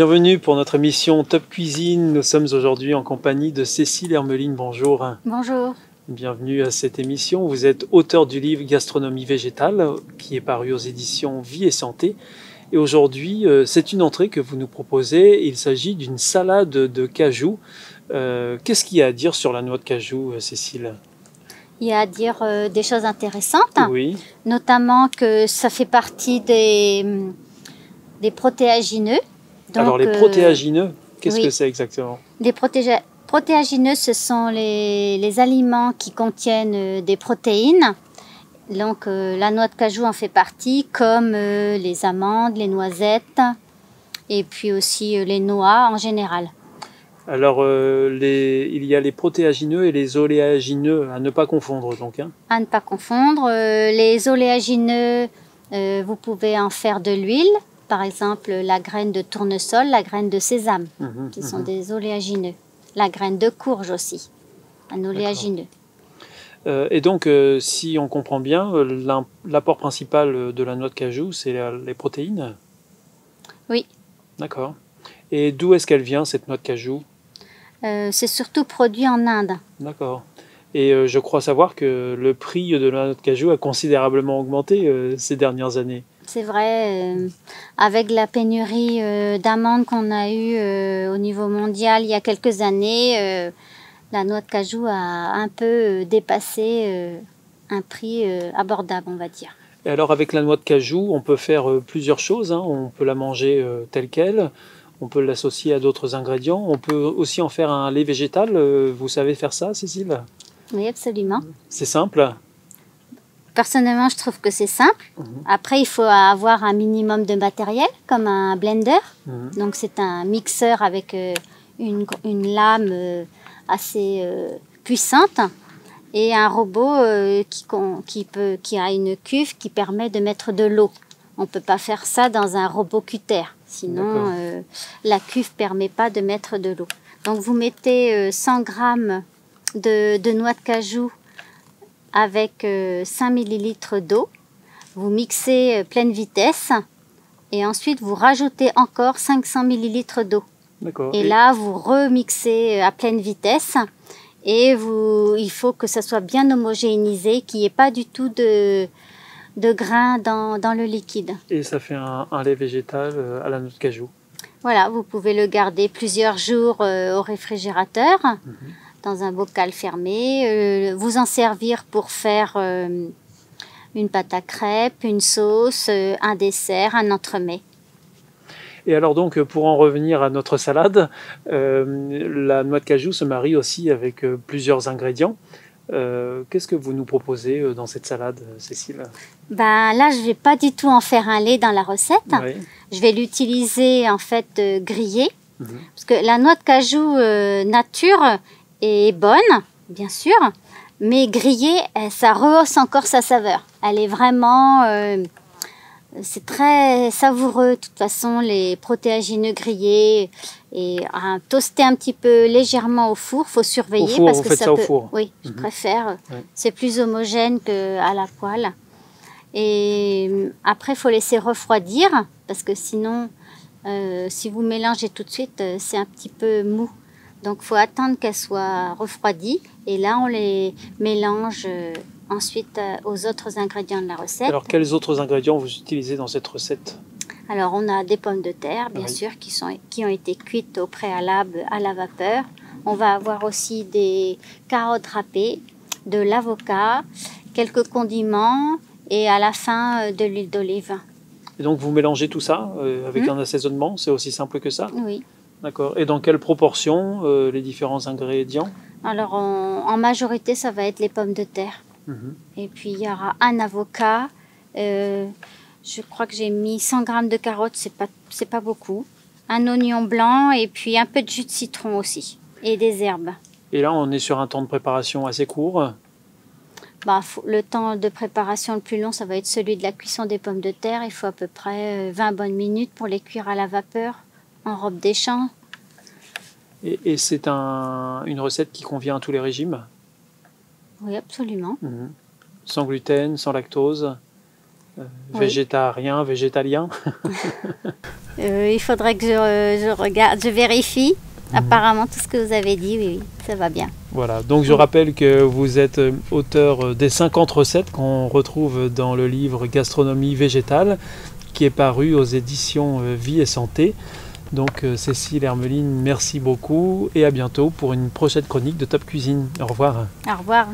Bienvenue pour notre émission Top Cuisine. Nous sommes aujourd'hui en compagnie de Cécile Hermeline. Bonjour. Bonjour. Bienvenue à cette émission. Vous êtes auteur du livre Gastronomie végétale qui est paru aux éditions Vie et Santé. Et aujourd'hui, c'est une entrée que vous nous proposez. Il s'agit d'une salade de cajou. Qu'est-ce qu'il y a à dire sur la noix de cajou, Cécile? Il y a à dire des choses intéressantes, Oui. notamment que ça fait partie des protéagineux. Donc, alors les protéagineux, qu'est-ce oui. que c'est exactement? Les protéagineux, ce sont les aliments qui contiennent des protéines. Donc la noix de cajou en fait partie, comme les amandes, les noisettes et puis aussi les noix en général. Alors, il y a les protéagineux et les oléagineux, à ne pas confondre donc. Hein. À ne pas confondre. Les oléagineux, vous pouvez en faire de l'huile. Par exemple, la graine de tournesol, la graine de sésame, qui sont des oléagineux. La graine de courge aussi, un oléagineux. Et donc, si on comprend bien, l'apport principal de la noix de cajou, c'est les protéines? Oui. D'accord. Et d'où est-ce qu'elle vient, cette noix de cajou? C'est surtout produit en Inde. D'accord. Et je crois savoir que le prix de la noix de cajou a considérablement augmenté ces dernières années. C'est vrai, avec la pénurie d'amandes qu'on a eue au niveau mondial il y a quelques années, la noix de cajou a un peu dépassé un prix abordable, on va dire. Et alors, avec la noix de cajou, on peut faire plusieurs choses. Hein. On peut la manger telle qu'elle. On peut l'associer à d'autres ingrédients. On peut aussi en faire un lait végétal. Vous savez faire ça, Cécile? Oui, absolument. C'est simple? Personnellement, je trouve que c'est simple. Après, il faut avoir un minimum de matériel, comme un blender. Donc, c'est un mixeur avec une lame assez puissante et un robot qui a une cuve qui permet de mettre de l'eau. On ne peut pas faire ça dans un robot cutter, sinon la cuve ne permet pas de mettre de l'eau. Donc, vous mettez 100 g de noix de cajou avec 5 ml d'eau, vous mixez pleine vitesse et ensuite vous rajoutez encore 500 ml d'eau. Et là, vous remixez à pleine vitesse et il faut que ça soit bien homogénéisé, qu'il n'y ait pas du tout de grains dans le liquide. Et ça fait un lait végétal à la noix de cajou. Voilà, vous pouvez le garder plusieurs jours au réfrigérateur. Dans un bocal fermé, vous en servir pour faire une pâte à crêpes, une sauce, un dessert, un entremets. Et alors donc, pour en revenir à notre salade, la noix de cajou se marie aussi avec plusieurs ingrédients. Qu'est-ce que vous nous proposez dans cette salade, Cécile? Là, je ne vais pas du tout en faire un lait dans la recette. Oui. Je vais l'utiliser en fait grillé. Parce que la noix de cajou nature est bonne, bien sûr, mais grillée, ça rehausse encore sa saveur. Elle est vraiment... c'est très savoureux, de toute façon, les protéagineux grillés. Et toaster un petit peu légèrement au four, il faut surveiller. Au four, parce vous que faites ça au four? Oui, je préfère. Ouais. C'est plus homogène qu'à la poêle. Et après, il faut laisser refroidir, parce que sinon, si vous mélangez tout de suite, c'est un petit peu mou. Donc, il faut attendre qu'elle soit refroidie. Et là, on les mélange ensuite aux autres ingrédients de la recette. Alors, quels autres ingrédients vous utilisez dans cette recette? Alors, on a des pommes de terre, bien sûr, qui ont été cuites au préalable à la vapeur. On va avoir aussi des carottes râpées, de l'avocat, quelques condiments et à la fin de l'huile d'olive. Et donc, vous mélangez tout ça avec un assaisonnement? C'est aussi simple que ça? Oui. D'accord. Et dans quelle proportion les différents ingrédients? Alors, en majorité, ça va être les pommes de terre. Et puis, il y aura un avocat. Je crois que j'ai mis 100 g de carottes, c'est pas beaucoup. Un oignon blanc et puis un peu de jus de citron aussi. Et des herbes. Et là, on est sur un temps de préparation assez court. Le temps de préparation le plus long, ça va être celui de la cuisson des pommes de terre. Il faut à peu près 20 bonnes minutes pour les cuire à la vapeur, en robe des champs. Et c'est une recette qui convient à tous les régimes? Oui, absolument. Sans gluten, sans lactose? végétarien, végétalien? Il faudrait que je regarde, je vérifie. Apparemment, tout ce que vous avez dit, oui, ça va bien. Voilà, donc je rappelle que vous êtes auteur des 50 recettes qu'on retrouve dans le livre Gastronomie végétale, qui est paru aux éditions Vie et Santé. Donc Cécile Hermeline, merci beaucoup et à bientôt pour une prochaine chronique de Top Cuisine. Au revoir. Au revoir.